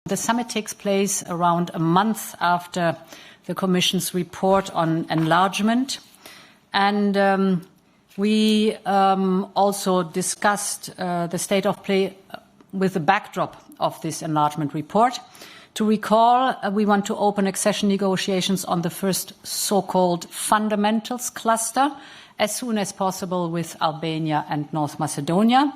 The summit takes place around a month after the Commission's report on enlargement. And we also discussed the state of play with the backdrop of this enlargement report. To recall, we want to open accession negotiations on the first so-called fundamentals cluster as soon as possible with Albania and North Macedonia.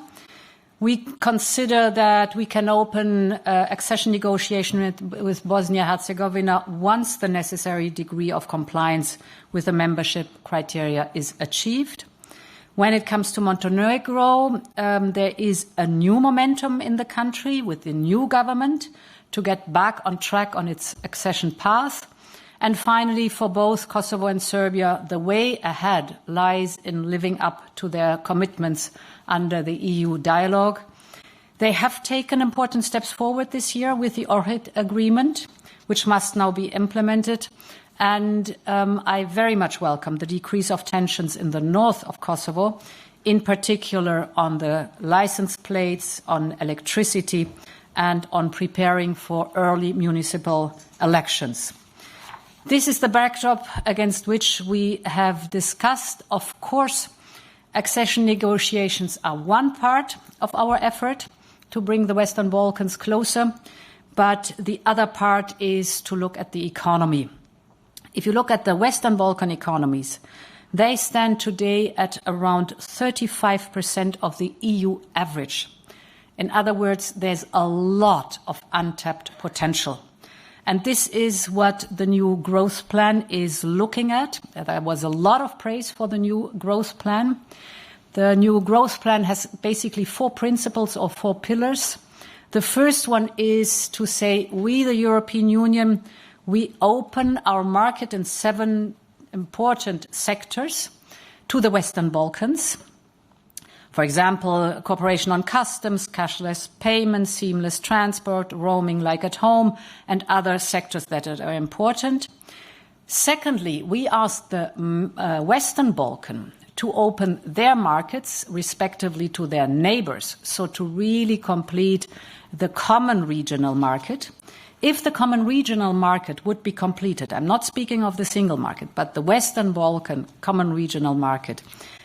We consider that we can open accession negotiation with Bosnia-Herzegovina once the necessary degree of compliance with the membership criteria is achieved. When it comes to Montenegro, there is a new momentum in the country with the new government to get back on track on its accession path. And finally, for both Kosovo and Serbia, the way ahead lies in living up to their commitments under the EU dialogue. They have taken important steps forward this year with the Ohrid agreement, which must now be implemented. And I very much welcome the decrease of tensions in the north of Kosovo, in particular on the license plates, on electricity, and on preparing for early municipal elections. This is the backdrop against which we have discussed. Of course, accession negotiations are one part of our effort to bring the Western Balkans closer, but the other part is to look at the economy. If you look at the Western Balkan economies, they stand today at around 35% of the EU average. In other words, there's a lot of untapped potential. And this is what the new growth plan is looking at. There was a lot of praise for the new growth plan. The new growth plan has basically 4 principles or 4 pillars. The first one is to say we, the European Union, we open our market in 7 important sectors to the Western Balkans. For example, cooperation on customs, cashless payments, seamless transport, roaming like at home, and other sectors that are important. Secondly, we asked the Western Balkan to open their markets respectively to their neighbors, so to really complete the common regional market. If the common regional market would be completed, I'm not speaking of the single market, but the Western Balkan common regional market,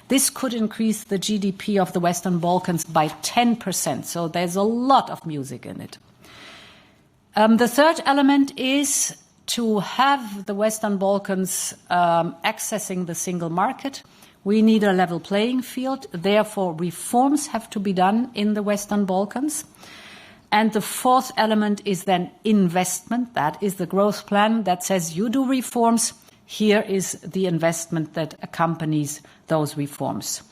this could increase the GDP of the Western Balkans by 10%, so there's a lot of music in it. The third element is to have the Western Balkans accessing the single market. We need a level playing field, therefore reforms have to be done in the Western Balkans. And the fourth element is then investment. That is the growth plan that says you do reforms, here is the investment that accompanies those reforms.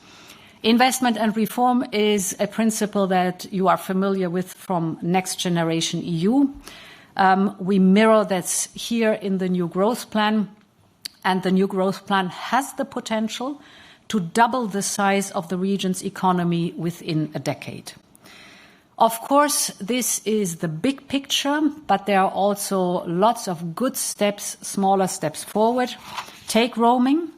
Investment and reform is a principle that you are familiar with from Next Generation EU. We mirror this here in the new growth plan, and the new growth plan has the potential to double the size of the region's economy within a decade. Of course, this is the big picture, but there are also lots of good steps, smaller steps forward. Take roaming.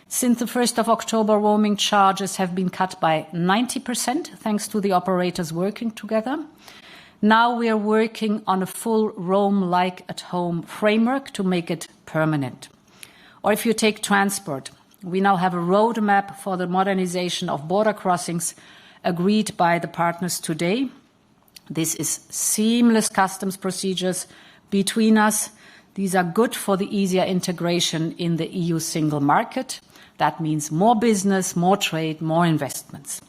Since the 1st of October, roaming charges have been cut by 90%, thanks to the operators working together. Now we are working on a full roam-like-at-home framework to make it permanent. Or if you take transport, we now have a roadmap for the modernization of border crossings agreed by the partners today. This is seamless customs procedures between us. These are good for the easier integration in the EU single market. That means more business, more trade, more investments.